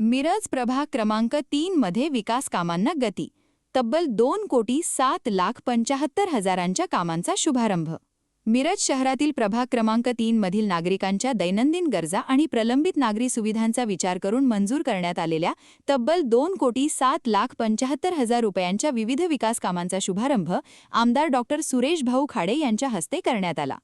मिरज प्रभाग क्रमांक 3 मध्ये विकास कामांना गती. तब्बल 2,07,75,000 कामांचा शुभारंभ. मिरज शहरातील प्रभाग क्रमांक 3 मधील नागरिकांच्या दैनंदिन गरजा आणि प्रलंबित नागरी सुविधांचा विचार करून मंजूर करण्यात आलेल्या तब्बल 2,07,75,000 रुपयांच्या विविध विकास कामांचा शुभारंभ आमदार डॉक्टर सुरेश भाऊ खाडे यांच्या हस्ते करण्यात आला.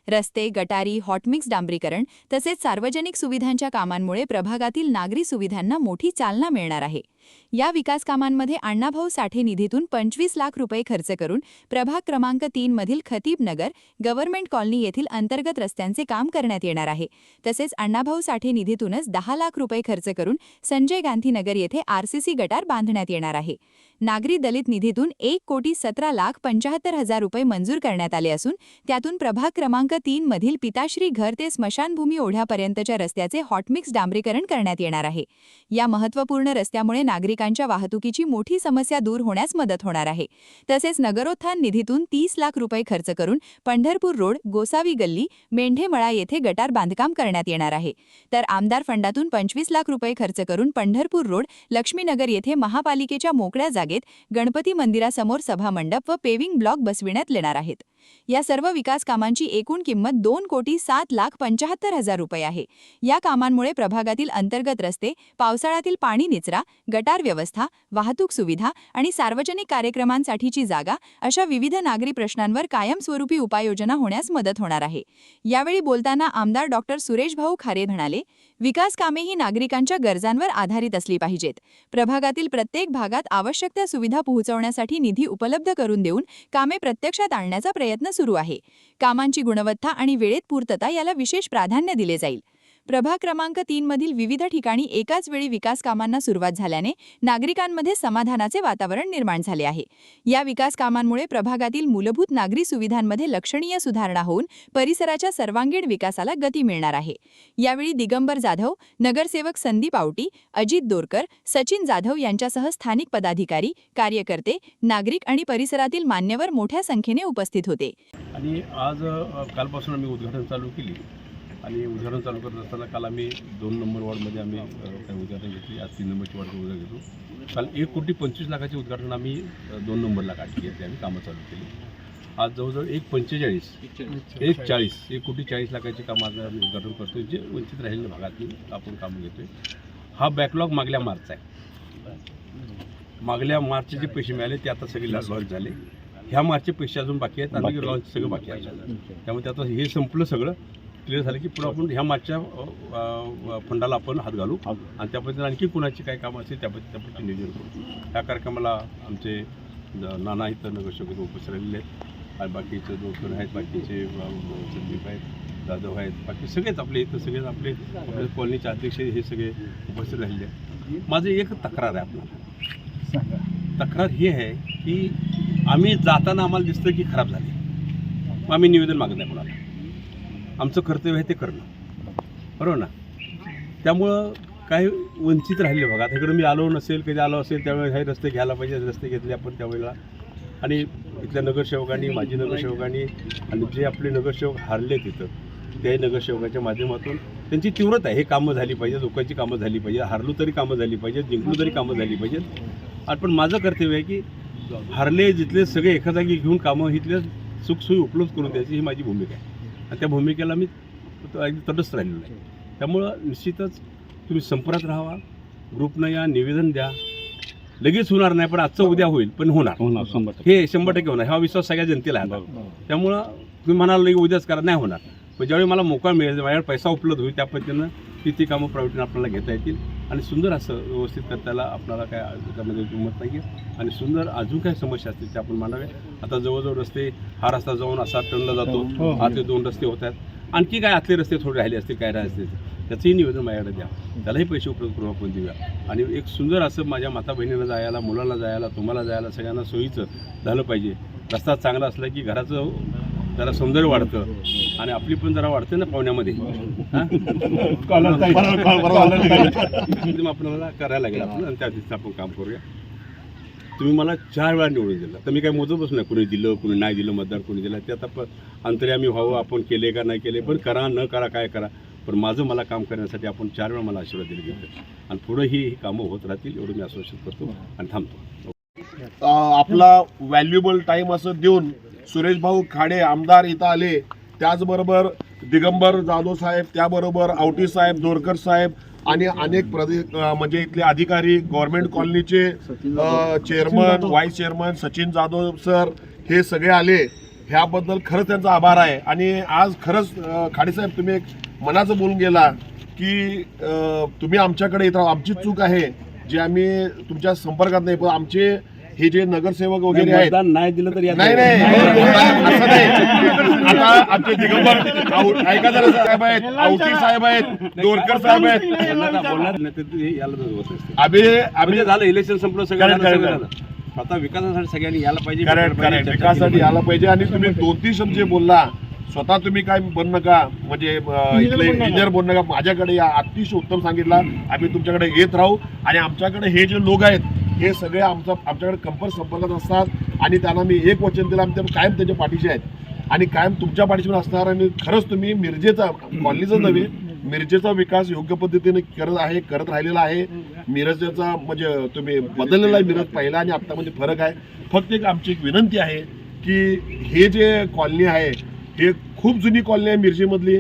रस्ते, गटारी, हॉटमिक्स डांबरीकरण तसेच सार्वजनिक सुविधांच्या कामांमुळे प्रभागातील नागरी सुविधांना मोठी चालना मिळणार आहे. या विकास कामांमध्ये अण्णाभाऊ साठे निधीतून 25 लाख रुपये खर्च करून प्रभाग क्रमांक 3 मधील खतीब नगर, गव्हर्नमेंट कॉलनी येथील अंतर्गत रस्त्यांचे काम करण्यात येणार आहे. तसेच अण्णाभाऊ साठे निधीतूनच 10 लाख रुपये खर्च करून संजय गांधी नगर येथे आरसीसी गटार बांधण्यात येणार आहे. नागरी दलित निधीतून 1,17,75,000 रुपये मंजूर करण्यात आले असून त्यातून प्रभाग क्रमांक 3 मधील पिताश्री घर ते स्मशानभूमी ओढ्यापर्यंतच्या रस्त्याचे हॉटमिक्स डांबरीकरण करण्यात येणार आहे. या महत्त्वपूर्ण रस्त्यामुळे नागरिकांच्या वाहतुकीची मोठी समस्या दूर होण्यास मदत होणार आहे. तसेच नगरोत्थान निधीतून 30 लाख रुपये खर्च करून पंढरपूर रोड, गोसावी गल्ली, मेंढेमळा येथे गटार बांधकाम करण्यात येणार आहे. तर आमदार फंडातून 25 लाख रुपये खर्च करून पंढरपूर रोड, लक्ष्मीनगर येथे महापालिकेच्या मोकळ्या जागेत गणपती मंदिरासमोर सभामंडप व पेविंग ब्लॉक बसविण्यात येणार आहेत. या सर्व विकास कामांची एकूण किंमत 2,07,75,000 रुपये आहे. या कामांमुळे प्रभागातील अंतर्गत रस्ते, पावसाळ्यातील पाणी निचरा, गटार व्यवस्था, वाहतूक सुविधा आणि सार्वजनिक कार्यक्रमांसाठीची जागा अशा विविध नागरी प्रश्नांवर कायमस्वरूपी उपाययोजना होण्यास मदत होणार आहे. यावेळी बोलताना आमदार डॉक्टर सुरेश भाऊ खाडे म्हणाले, विकास कामे ही नागरिकांच्या गरजांवर आधारित असली पाहिजेत. प्रभागातील प्रत्येक भागात आवश्यक त्या सुविधा पोहोचवण्यासाठी निधी उपलब्ध करून देऊन कामे प्रत्यक्षात आणण्याचा प्रयत्न सुरू आहे. कामांची गुणवत्ता आणि वेळेत पूर्तता याला विशेष प्राधान्य दिले जाईल. प्रभाग क्रमांक 3 मधील विविध ठिकाणी एकाच वेळी विकास कामांना सुरुवात झाल्याने नागरिकांमध्ये समाधानाचे वातावरण निर्माण झाले आहे. या विकास कामांमुळे प्रभागातील मूलभूत नागरी सुविधांमध्ये लक्षणीय सुधारणा होऊन परिसराच्या सर्वांगीण विकासाला गती मिळणार आहे. यावेळी दिगंबर जाधव, नगरसेवक संदीप आवटी, अजित दोरकर, सचिन जाधव यांच्यासह स्थानिक पदाधिकारी, कार्यकर्ते, नागरिक आणि परिसरातील मान्यवर मोठ्या संख्येने उपस्थित होते. आणि आज कालपासून आम्ही उद्घाटन चालू केली आणि उद्घाटन चालू करत असताना काल आम्ही 2 नंबर वॉर्डमध्ये आम्ही काही उद्घाटन घेतली. आज 3 नंबरची वॉर्ड उद्घाटन घेतो. काल 1,25,00,000चे उद्घाटन आम्ही 2 नंबरला काढली घेतली. आम्ही कामं चालू केली. आज जवळजवळ 1,40,00,000चे कामं आज आम्ही उद्घाटन करतो, जे वंचित राहिलेल्या भागातून आपण कामं घेतोय. हा बॅकलॉग मागल्या मार्चचा आहे. मागल्या मार्चचे जे पैसे मिळाले ते आता सगळे लॉन्च झाले. ह्या मार्चचे पैसे अजून बाकी आहेत आणि लॉन्च सगळं बाकी आहे. त्यामुळे आता हे संपलं, सगळं क्लिअर झालं की पुढे आपण ह्या मार्चच्या फंडाला आपण हात घालू आणि त्या पद्धतीने आणखी कुणाची काय कामं असेल त्या पद्धतीने नियोजन करू. ह्या कार्यक्रमाला आमचे नाना इथं नगरसेवक उपस्थित राहिलेले आहेत आणि बाकीचे दोन आहेत, बाकीचे संदीप आहेत, जाधव आहेत, बाकी सगळेच आपले इथं सगळे आपले कॉलनीचे अध्यक्ष हे सगळे उपस्थित राहिलेले आहेत. माझं एक तक्रार आहे आपल्याला. तक्रार ही आहे की आम्ही जाताना आम्हाला दिसतं की खराब झाले, मग आम्ही निवेदन मागत नाही कोणाला. आमचं कर्तव्य आहे ते करणं, बरोबर ना. त्यामुळं काही वंचित राहिले बघा. आता इकडं मी आलो नसेल, कधी आलो असेल त्यावेळेस हे रस्ते घ्यायला पाहिजे. रस्ते घेतले आपण त्यावेळेला आणि इथल्या नगरसेवकांनी, माजी नगरसेवकांनी आणि जे आपले नगरसेवक हारले तिथं त्याही नगरसेवकाच्या माध्यमातून त्यांची तीव्रता आहे. हे कामं झाली पाहिजे, लोकांची कामं झाली पाहिजे, हारलो तरी कामं झाली पाहिजेत, जिंकलो तरी कामं झाली पाहिजेत. आणि पण माझं कर्तव्य आहे की हारले जिथले सगळे एका जागी घेऊन कामं इथल्या सुखसोयी उपलब्ध करून द्यायची, ही माझी भूमिका आहे आणि त्या भूमिकेला मी तटस्थ राहिलेलो आहे. त्यामुळं निश्चितच तुम्ही संपर्कात राहावा, ग्रुपनं या, निवेदन द्या. लगेच होणार नाही, पण आजचं उद्या होईल, पण होणार हे 100% होणार. हा विश्वास सगळ्या जनतेला आहे. त्यामुळं तुम्ही म्हणाल की उद्याच करा, नाही होणार. पण ज्यावेळी मला मोका मिळेल, माझ्याकडे पैसा उपलब्ध होईल, त्या पद्धतीनं ती कामं प्रायव्हेटनं आपल्याला घेता येतील आणि सुंदर असं व्यवस्थित करताना आपल्याला काय त्यामध्ये किंमत नाही आहे. आणि सुंदर अजून काही समस्या असतील त्या आपण मांडाव्या. आता जवळजवळ रस्ते, हा रस्ता जाऊन असा टर्नला जातो, हा ते 2 रस्ते होत आहेत. आणखी काय आतले रस्ते थोडे राहिले असतील, काय राहिले असतील, त्याचंही निवेदन माझ्याकडे द्या. त्यालाही पैसे उपलब्ध करून आपण देऊया आणि एक सुंदर असं माझ्या माता बहिणीला जायला, मुलाला जायला, तुम्हाला जायला, सगळ्यांना सोयीचं झालं पाहिजे. रस्ता चांगला असला की घराचं जरा सौंदर्य वाढतं आणि आपली पण जरा वाढते ना पाहुण्यामध्ये. आपल्याला करायला लागेल आपण आणि त्या दिवशी आपण काम करूया. तुम्ही मला 4 वेळा निवडून दिला, तर मी काही मोजत बसू नाही कुणी दिलं कुणी नाही दिलं, मतदार कोणी दिला ते आता अंतर्यामी व्हावं, आपण केले का नाही केले, पण करा न करा काय करा. पण माझं मला काम करण्यासाठी आपण 4 वेळा मला आशीर्वाद दिले गेले आणि पुढेही ही कामं होत राहतील एवढं मी आश्वासित करतो आणि थांबतो. आपला व्हॅल्युएबल टाइम असं देऊन सुरेश भाऊ खाडे आमदार इथं आले, त्याचबरोबर दिगंबर जाधव साहेब, त्याबरोबर आवटी साहेब, दोरकर साहेब आणि अनेक म्हणजे इथले अधिकारी, गव्हर्नमेंट कॉलनीचे chairman, vice chairman Sachin Jadhav sir, हे सगळे आले. ह्याबद्दल खरंच त्यांचा आभार आहे. आणि आज खरंच खाडेसाहेब तुम्ही एक मनाचं बोलून गेला की तुम्ही आमच्याकडे येत राहा. आमची चूक आहे जे आम्ही तुमच्या संपर्कात नाही, पण आमचे हे जे नगरसेवक वगैरे आहेत नाही दिलं तर नाही असं नाही. आता आमचे दिगंबर ऐका जरा साहेब आहेत, आवटी साहेब आहेत, दोरकर साहेब आहेत. आम्ही झालं इलेक्शन संपलं सगळं. आता विकासासाठी सगळ्यांनी यायला पाहिजे. करेक्ट विकासासाठी यायला पाहिजे. आणि तुम्ही 2-3 शब्द जे बोलला, स्वतः तुम्ही काय बनू नका, म्हणजे इथले इंजिनियर बनू नका, माझ्याकडे या अतिशय उत्तम सांगितला. आम्ही तुमच्याकडे येत राहू आणि आमच्याकडे हे जे लोक आहेत हे सगळे आमच्याकडे संपर्कात असतात आणि त्यांना मी एक वचन दिलं, आम्ही कायम त्यांच्या पाठीशी आहेत आणि कायम तुमच्या पाठीशी पण असणार. आणि खरंच तुम्ही मिरजेचा, कॉलनीचा नव्हे, मिरजेचा विकास योग्य पद्धतीने करत राहिलेला आहे. मिरजेचा म्हणजे तुम्ही बदललेला आहे. मिरज पहिला आणि आत्तामध्ये फरक आहे. फक्त आमची एक विनंती आहे की हे जे कॉलनी आहे हे खूप जुनी कॉलनी आहे मिरजेमधली.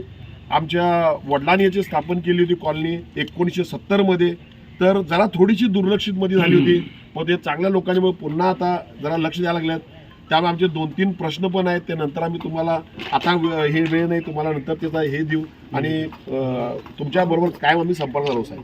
आमच्या वडिलांनी याची स्थापन केली होती कॉलनी 1970 मध्ये. तर जरा थोडीशी दुर्लक्षित मध्ये झाली होती, पण ते चांगल्या लोकांनी मग पुन्हा आता जरा लक्ष द्यायला लागल्यात. त्यामुळे आमचे 2-3 प्रश्न पण आहेत, ते नंतर आम्ही तुम्हाला, आता हे वेळ नाही, तुम्हाला नंतर त्याचा हे देऊ आणि तुमच्याबरोबर कायम आम्ही संपर्कात राहू साहेब.